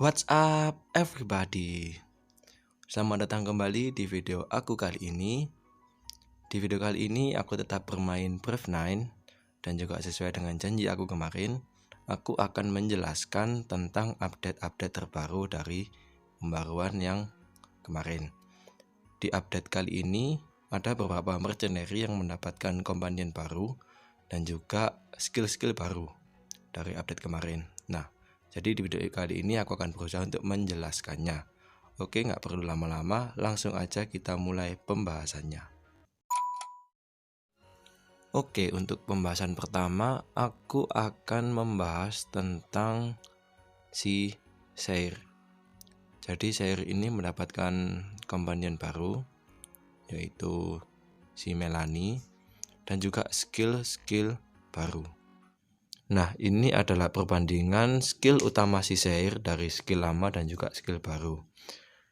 What's up everybody? Selamat datang kembali di video aku kali ini. Di video kali ini aku tetap bermain Brave9. Dan juga sesuai dengan janji aku kemarin, aku akan menjelaskan tentang update-update terbaru dari pembaruan yang kemarin. Di update kali ini ada beberapa mercenary yang mendapatkan companion baru dan juga skill-skill baru dari update kemarin. Nah, jadi di video kali ini aku akan berusaha untuk menjelaskannya. Oke, nggak perlu lama-lama, langsung aja kita mulai pembahasannya. Oke, untuk pembahasan pertama, aku akan membahas tentang si Seir. Jadi Seir ini mendapatkan companion baru, yaitu si Melanie, dan juga skill-skill baru. Nah, ini adalah perbandingan skill utama si Seir dari skill lama dan juga skill baru.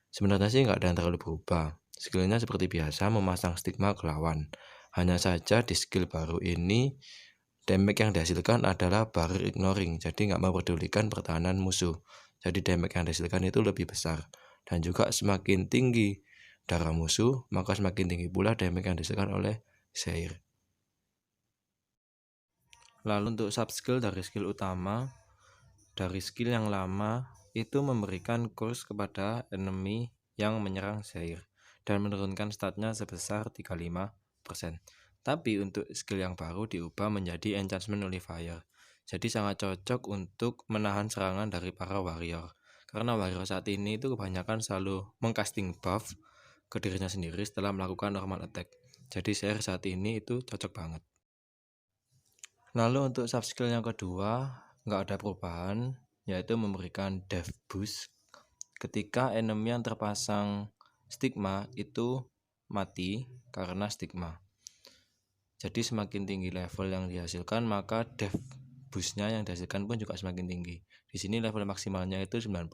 Sebenarnya sih nggak ada yang terlalu berubah. Skillnya seperti biasa memasang stigma ke lawan. Hanya saja di skill baru ini, damage yang dihasilkan adalah barrier ignoring. Jadi nggak mempedulikan pertahanan musuh. Jadi damage yang dihasilkan itu lebih besar. Dan juga semakin tinggi darah musuh, maka semakin tinggi pula damage yang dihasilkan oleh Seir. Lalu untuk sub skill dari skill utama, dari skill yang lama itu memberikan curse kepada enemy yang menyerang Seir dan menurunkan statnya sebesar 35%. Tapi untuk skill yang baru diubah menjadi enchantment nullifier. Jadi sangat cocok untuk menahan serangan dari para warrior. Karena warrior saat ini itu kebanyakan selalu mengcasting buff ke dirinya sendiri setelah melakukan normal attack. Jadi Seir saat ini itu cocok banget. Lalu untuk sub skill yang kedua nggak ada perubahan, yaitu memberikan death boost ketika enemy yang terpasang stigma itu mati karena stigma. Jadi semakin tinggi level yang dihasilkan, maka death boostnya yang dihasilkan pun juga semakin tinggi. Di sini level maksimalnya itu 90%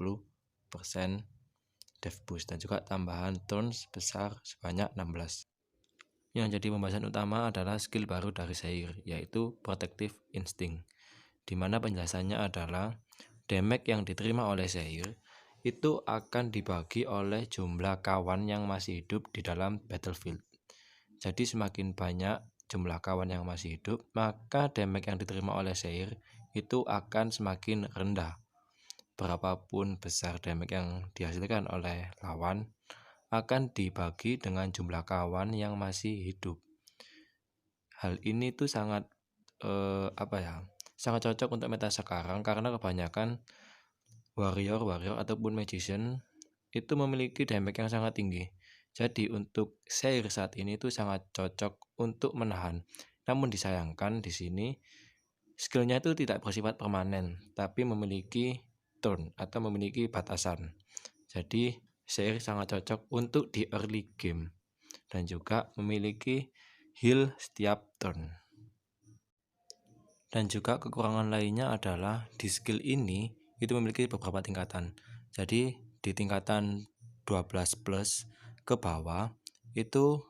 death boost dan juga tambahan turn sebesar sebanyak 16. Yang jadi pembahasan utama adalah skill baru dari Seir, yaitu Protective Instinct, di mana penjelasannya adalah damage yang diterima oleh Seir itu akan dibagi oleh jumlah kawan yang masih hidup di dalam battlefield. Jadi semakin banyak jumlah kawan yang masih hidup, maka damage yang diterima oleh Seir itu akan semakin rendah. Berapapun besar damage yang dihasilkan oleh lawan akan dibagi dengan jumlah kawan yang masih hidup. Hal ini tuh sangat sangat cocok untuk meta sekarang karena kebanyakan warrior ataupun magician itu memiliki damage yang sangat tinggi. Jadi untuk Seir saat ini itu sangat cocok untuk menahan. Namun disayangkan di sini skillnya itu tidak bersifat permanen, tapi memiliki turn atau memiliki batasan. Jadi Seir sangat cocok untuk di early game dan juga memiliki heal setiap turn. Dan juga kekurangan lainnya adalah di skill ini itu memiliki beberapa tingkatan. Jadi di tingkatan 12 plus ke bawah itu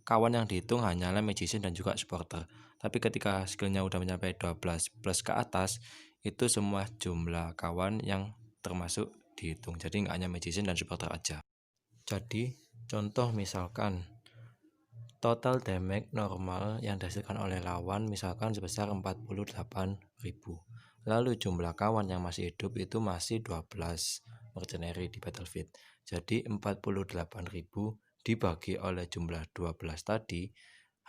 kawan yang dihitung hanyalah magician dan juga supporter. Tapi ketika skillnya udah mencapai 12 plus ke atas, itu semua jumlah kawan yang termasuk dihitung. Jadi nggak hanya magician dan supporter aja. Jadi contoh misalkan total damage normal yang dihasilkan oleh lawan misalkan sebesar 48.000. Lalu jumlah kawan yang masih hidup itu masih 12 mercenary di battlefield. Jadi 48.000 dibagi oleh jumlah 12 tadi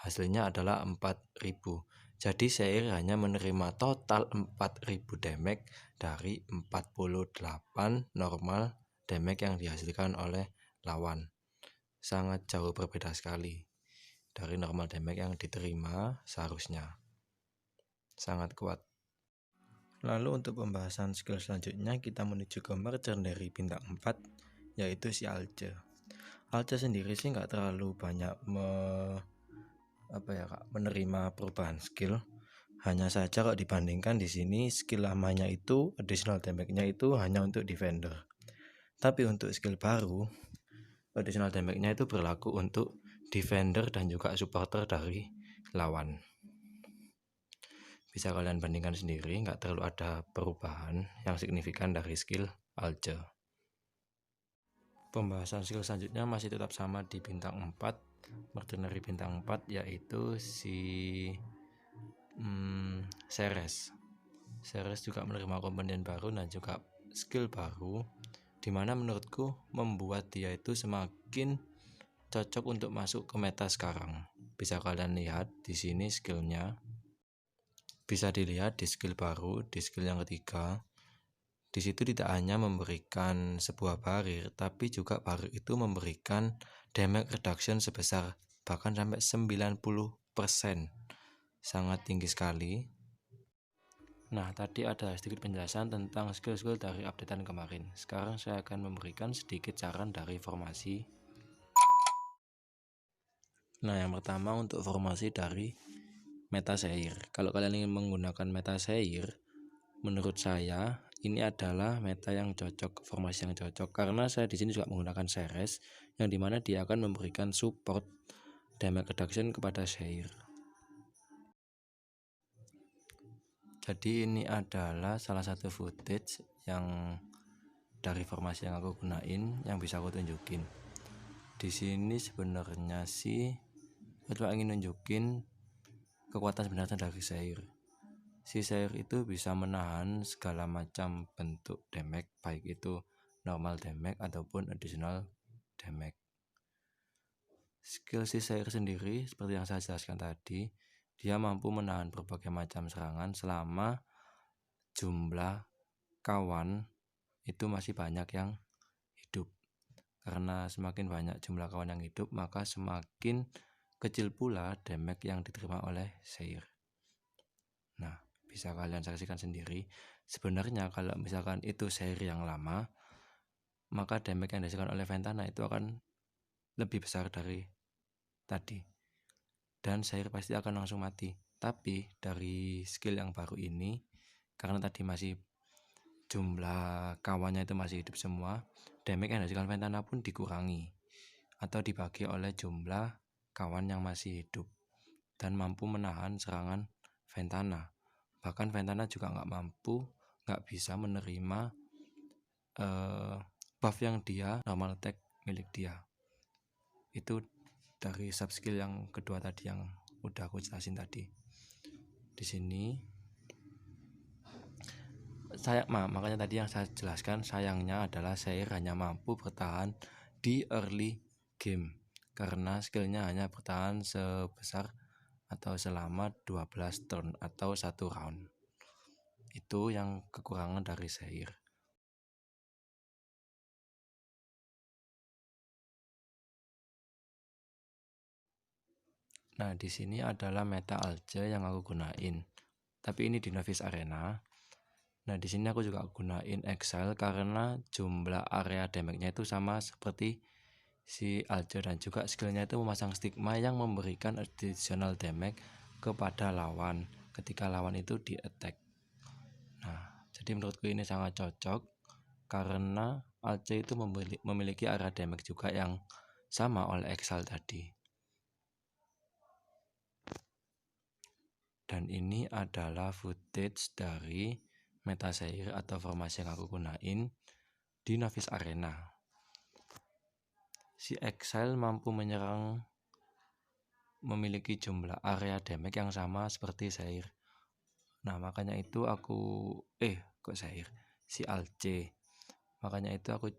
hasilnya adalah 4.000. Jadi Seir hanya menerima total 4.000 damage dari 48 normal damage yang dihasilkan oleh lawan. Sangat jauh berbeda sekali dari normal damage yang diterima seharusnya. Sangat kuat. Lalu untuk pembahasan skill selanjutnya kita menuju ke merchant dari bintang 4, yaitu si Alce. Alce sendiri sih nggak terlalu banyak menerima perubahan skill. Hanya saja kalau dibandingkan di sini skill lamanya itu additional damage-nya itu hanya untuk defender. Tapi untuk skill baru additional damage-nya itu berlaku untuk defender dan juga supporter dari lawan. Bisa kalian bandingkan sendiri, nggak terlalu ada perubahan yang signifikan dari skill Alce. Pembahasan skill selanjutnya masih tetap sama di bintang 4, mercenary bintang 4, yaitu si Ceres. Ceres juga menerima komponen baru dan juga skill baru, dimana menurutku membuat dia itu semakin cocok untuk masuk ke meta sekarang. Bisa kalian lihat di sini skillnya. Bisa dilihat di skill baru, di skill yang ketiga. Di situ tidak hanya memberikan sebuah barir, tapi juga barir itu memberikan damage reduction sebesar bahkan sampai 90%. Sangat tinggi sekali. Nah, tadi ada sedikit penjelasan tentang skill-skill dari updatean kemarin. Sekarang saya akan memberikan sedikit saran dari formasi. Nah, yang pertama untuk formasi dari Meta Seir. Kalau kalian ingin menggunakan Meta Seir, menurut saya ini adalah meta yang cocok, formasi yang cocok, karena saya di sini juga menggunakan Ceres, yang dimana dia akan memberikan support damage reduction kepada Seir. Jadi ini adalah salah satu footage yang dari formasi yang aku gunain, yang bisa aku tunjukin. Di sini sebenarnya sih aku cuma ingin nunjukin kekuatan sebenarnya dari Seir. Si Seir itu bisa menahan segala macam bentuk damage, baik itu normal damage ataupun additional damage. Skill si Seir sendiri seperti yang saya jelaskan tadi, dia mampu menahan berbagai macam serangan selama jumlah kawan itu masih banyak yang hidup. Karena semakin banyak jumlah kawan yang hidup, maka semakin kecil pula damage yang diterima oleh Seir. Nah, bisa kalian saksikan sendiri. Sebenarnya kalau misalkan itu Seir yang lama, maka damage yang dihasilkan oleh Ventana itu akan lebih besar dari tadi, dan Seir pasti akan langsung mati. Tapi dari skill yang baru ini, karena tadi masih jumlah kawannya itu masih hidup semua, damage yang dihasilkan Ventana pun dikurangi atau dibagi oleh jumlah kawan yang masih hidup dan mampu menahan serangan Ventana. Bahkan Ventana juga nggak bisa menerima buff yang dia normal attack milik dia. Itu dari sub skill yang kedua tadi yang udah aku jelasin tadi. Di sini makanya tadi yang saya jelaskan, sayangnya adalah Seir hanya mampu bertahan di early game karena skillnya hanya bertahan sebesar atau selama 12 turn atau 1 round. Itu yang kekurangan dari Seir. Nah, di sini adalah meta Alce yang aku gunain. Tapi ini di Novice Arena. Nah, di sini aku juga gunain Exile karena jumlah area damage-nya itu sama seperti si Alce, dan juga skillnya itu memasang stigma yang memberikan additional damage kepada lawan ketika lawan itu di attack. Nah, jadi menurutku ini sangat cocok karena Alce itu memiliki area damage juga yang sama oleh Exile tadi. Dan ini adalah footage dari Meta Seir atau formasi yang aku gunain di Novice Arena. Si Exile mampu menyerang memiliki jumlah area damage yang sama seperti Seir. Nah, makanya itu si Alce. Makanya itu aku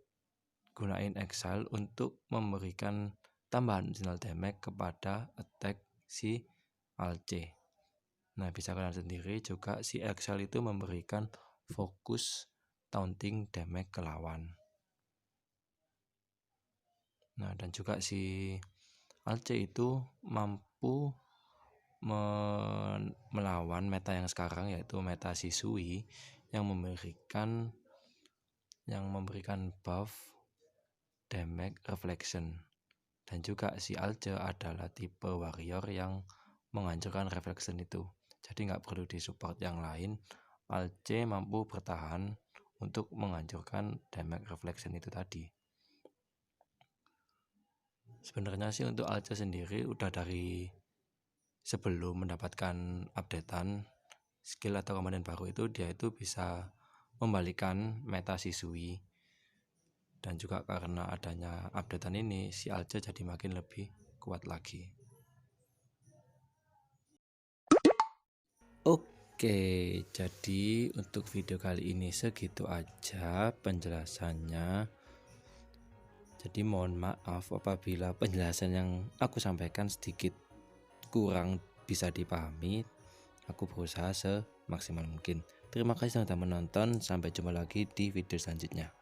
gunain Exile untuk memberikan tambahan additional damage kepada attack si Alce. Nah, bisa kalian sendiri juga si Exile itu memberikan fokus taunting damage ke lawan. Nah, dan juga si Alce itu mampu melawan meta yang sekarang, yaitu meta Shisui yang memberikan buff damage reflection. Dan juga si Alce adalah tipe warrior yang menghancurkan reflection itu. Jadi nggak perlu disupport yang lain. Alce mampu bertahan untuk menghancurkan damage reflection itu tadi. Sebenarnya sih untuk Alce sendiri udah dari sebelum mendapatkan updatean skill atau komponen baru itu dia itu bisa membalikan meta siswi, dan juga karena adanya updatean ini si Alja jadi makin lebih kuat lagi. Oke, jadi untuk video kali ini segitu aja penjelasannya. Jadi mohon maaf apabila penjelasan yang aku sampaikan sedikit kurang bisa dipahami. Aku berusaha semaksimal mungkin. Terima kasih sudah menonton. Sampai jumpa lagi di video selanjutnya.